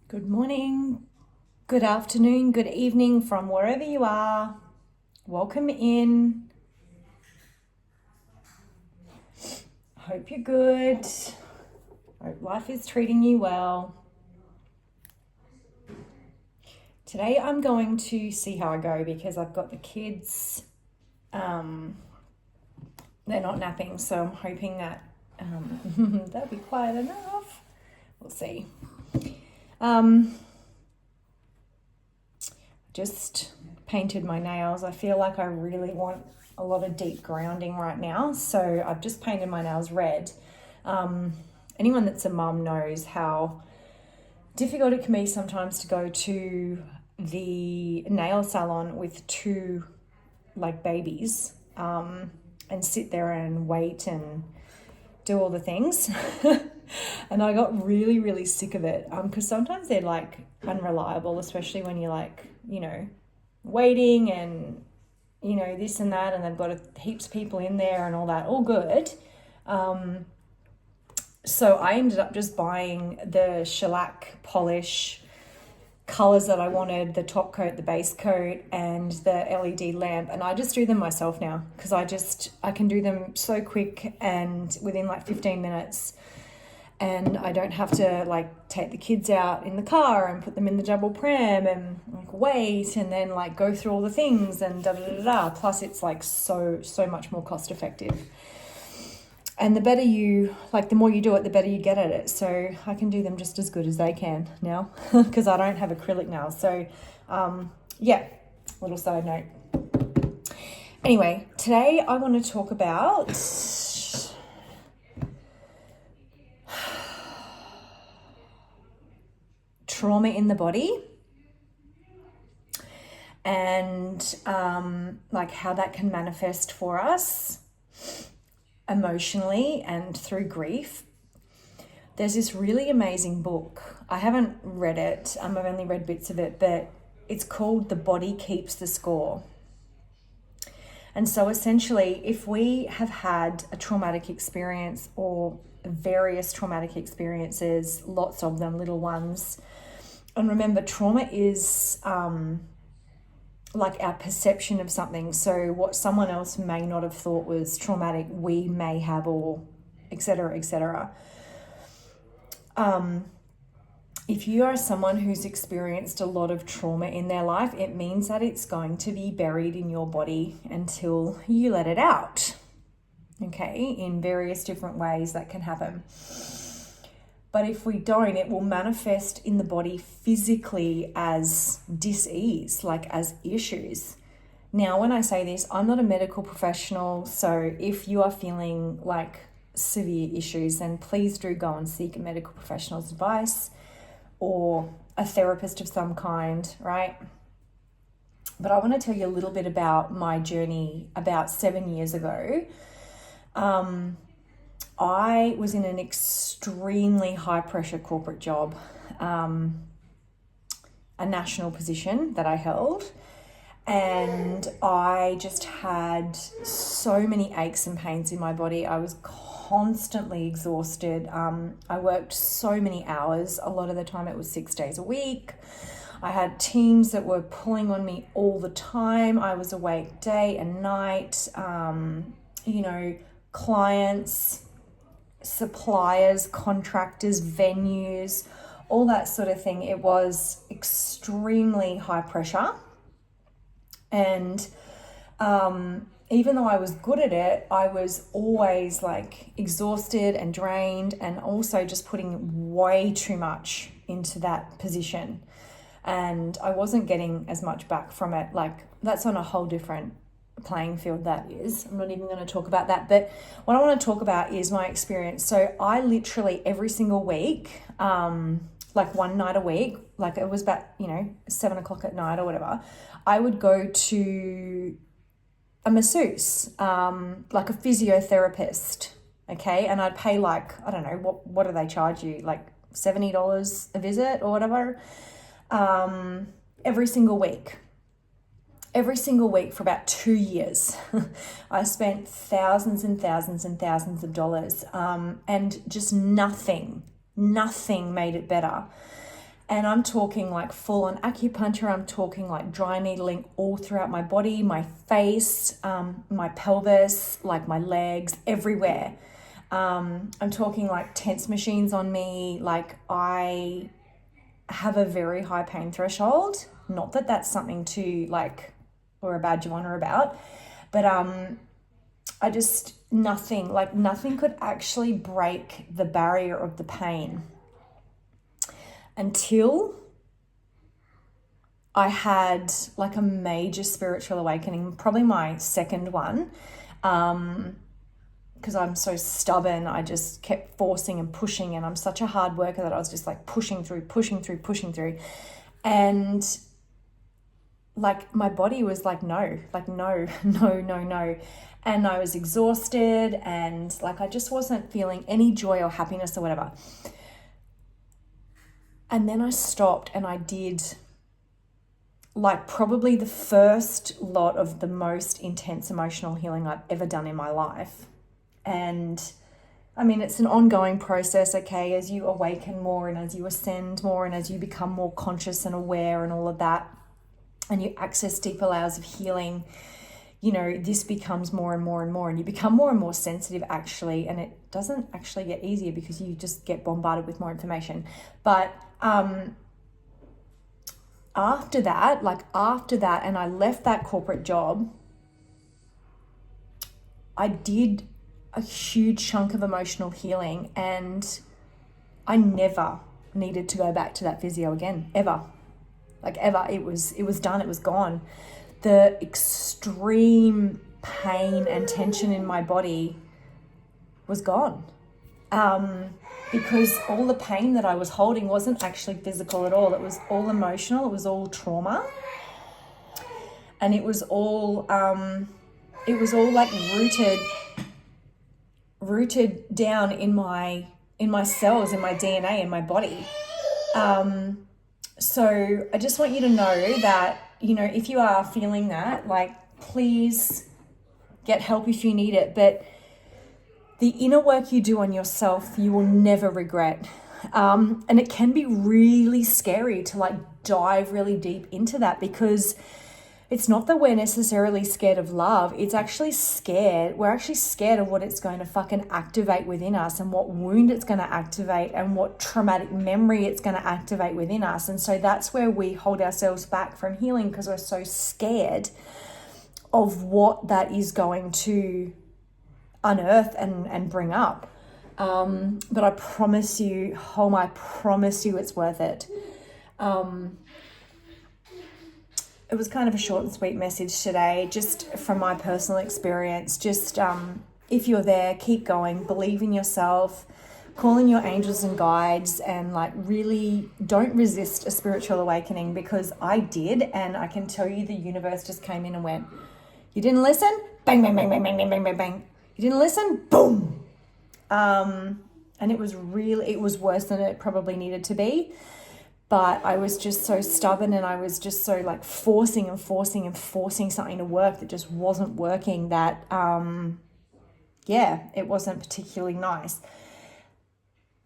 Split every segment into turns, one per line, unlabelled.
Good morning, good afternoon, good evening from wherever you are. Welcome in. Hope you're good. Hope life is treating you well. Today I'm going to see how I go because I've got the kids. They're not napping, so I'm hoping that they'll be quiet enough. We'll see. Just painted my nails. I feel like I really want a lot of deep grounding right now, so I've just painted my nails red. Anyone that's a mum knows how difficult it can be sometimes to go to the nail salon with two babies and sit there and wait and do all the things. And I got really, really sick of it because sometimes they're unreliable, especially when you're waiting and this and that, and they've got heaps of people in there and all that, all good. So I ended up just buying the shellac polish colors that I wanted, the top coat, the base coat, and the LED lamp, and I just do them myself now because I can do them so quick and within 15 minutes, and I don't have to take the kids out in the car and put them in the double pram and wait and then go through all the things and da da da da. Plus it's so much more cost effective. And the better you, the more you do it, the better you get at it. So I can do them just as good as they can now because I don't have acrylic nails. So little side note. Anyway, today I want to talk about trauma in the body and how that can manifest for us emotionally and through grief. There's this really amazing book. I haven't read it. I've only read bits of it, but it's called The Body Keeps the Score. And so essentially, if we have had a traumatic experience or various traumatic experiences, lots of them, little ones, and remember, trauma is our perception of something. So what someone else may not have thought was traumatic, we may have, or et cetera, et cetera. If you are someone who's experienced a lot of trauma in their life, it means that it's going to be buried in your body until you let it out. Okay, in various different ways that can happen. But if we don't, it will manifest in the body physically as dis-ease, as issues. Now, when I say this, I'm not a medical professional, so if you are feeling severe issues, then please do go and seek a medical professional's advice or a therapist of some kind, right? But I want to tell you a little bit about my journey about 7 years ago. I was in an extremely high pressure corporate job, a national position that I held, and I just had so many aches and pains in my body. I was constantly exhausted. I worked so many hours. A lot of the time it was 6 days a week. I had teams that were pulling on me all the time. I was awake day and night, clients, suppliers, contractors, venues, all that sort of thing. It was extremely high pressure. And even though I was good at it, I was always exhausted and drained, and also just putting way too much into that position. And I wasn't getting as much back from it. That's on a whole different playing field, that is. I'm not even going to talk about that. But what I want to talk about is my experience. So I literally every single week, one night a week, it was about, 7 o'clock at night or whatever, I would go to a masseuse, a physiotherapist, okay? And I'd pay I don't know, what do they charge you? $70 a visit or whatever, every single week. Every single week for about 2 years. I spent thousands and thousands and thousands of dollars, and just nothing made it better. And I'm talking like full on acupuncture. I'm talking like dry needling all throughout my body, my face, my pelvis, like my legs, everywhere. I'm talking like tense machines on me. Like I have a very high pain threshold. Not that that's something to like, or a badge of honor about, but I just, nothing could actually break the barrier of the pain until I had like a major spiritual awakening, probably my second one, because I'm so stubborn. I just kept forcing and pushing, and I'm such a hard worker that I was just like pushing through. And like my body was like, no. And I was exhausted, and like I just wasn't feeling any joy or happiness or whatever. And then I stopped and I did like probably the first lot of the most intense emotional healing I've ever done in my life. And I mean, it's an ongoing process, okay, as you awaken more and as you ascend more and as you become more conscious and aware and all of that, and you access deeper layers of healing, you know, this becomes more and more and more, and you become more and more sensitive actually, and it doesn't actually get easier because you just get bombarded with more information. But after that, and I left that corporate job, I did a huge chunk of emotional healing, and I never needed to go back to that physio again, ever. Like ever. It was done, it was gone. The extreme pain and tension in my body was gone. Because all the pain that I was holding wasn't actually physical at all. It was all emotional. It was all trauma. And it was all like rooted down in my cells, in my DNA, in my body. So I just want you to know that, you know, if you are feeling that, like, please get help if you need it. But the inner work you do on yourself, you will never regret. And it can be really scary to like dive really deep into that, because it's not that we're necessarily scared of love. It's actually scared. We're actually scared of what it's going to fucking activate within us, and what wound it's going to activate, and what traumatic memory it's going to activate within us. And so that's where we hold ourselves back from healing, because we're so scared of what that is going to unearth and bring up. But I promise you, I promise you it's worth it. It was kind of a short and sweet message today, just from my personal experience. Just if you're there, keep going, believe in yourself, call in your angels and guides, and like really don't resist a spiritual awakening, because I did, and I can tell you the universe just came in and went, you didn't listen? Bang, bang, bang, bang, bang, bang, bang, bang, bang. You didn't listen? Boom. And it was worse than it probably needed to be. But I was just so stubborn, and I was just so like forcing something to work that just wasn't working, that, it wasn't particularly nice.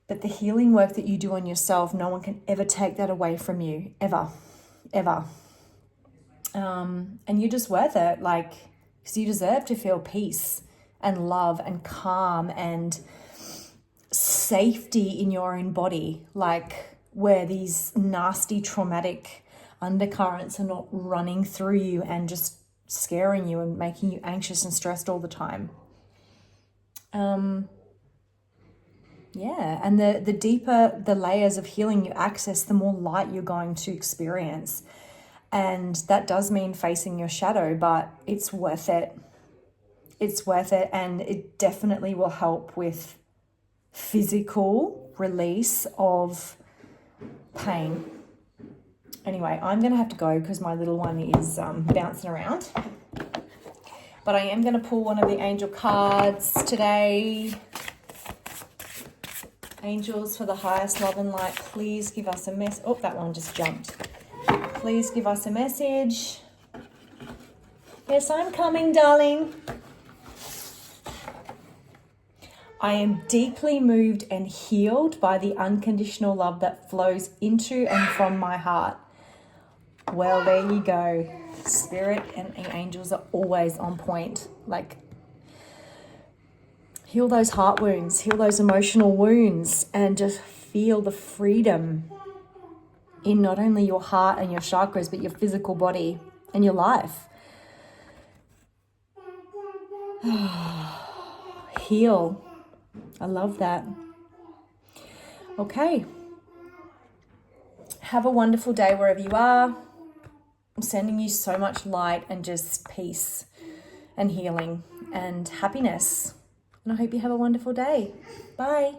But the healing work that you do on yourself, no one can ever take that away from you, ever. And you're just worth it, like, because you deserve to feel peace and love and calm and safety in your own body, like, where these nasty traumatic undercurrents are not running through you and just scaring you and making you anxious and stressed all the time. And the deeper the layers of healing you access, the more light you're going to experience. And that does mean facing your shadow, but it's worth it. It's worth it, and it definitely will help with physical release of pain. Anyway, I'm going to have to go because my little one is bouncing around. But I am going to pull one of the angel cards today. Angels, for the highest love and light, please give us a message. Oh, that one just jumped. Please give us a message. Yes, I'm coming, darling. I am deeply moved and healed by the unconditional love that flows into and from my heart. Well, there you go. Spirit and angels are always on point. Like, heal those heart wounds, heal those emotional wounds, and just feel the freedom in not only your heart and your chakras, but your physical body and your life. Heal. I love that. Okay. Have a wonderful day wherever you are. I'm sending you so much light and just peace and healing and happiness. And I hope you have a wonderful day. Bye.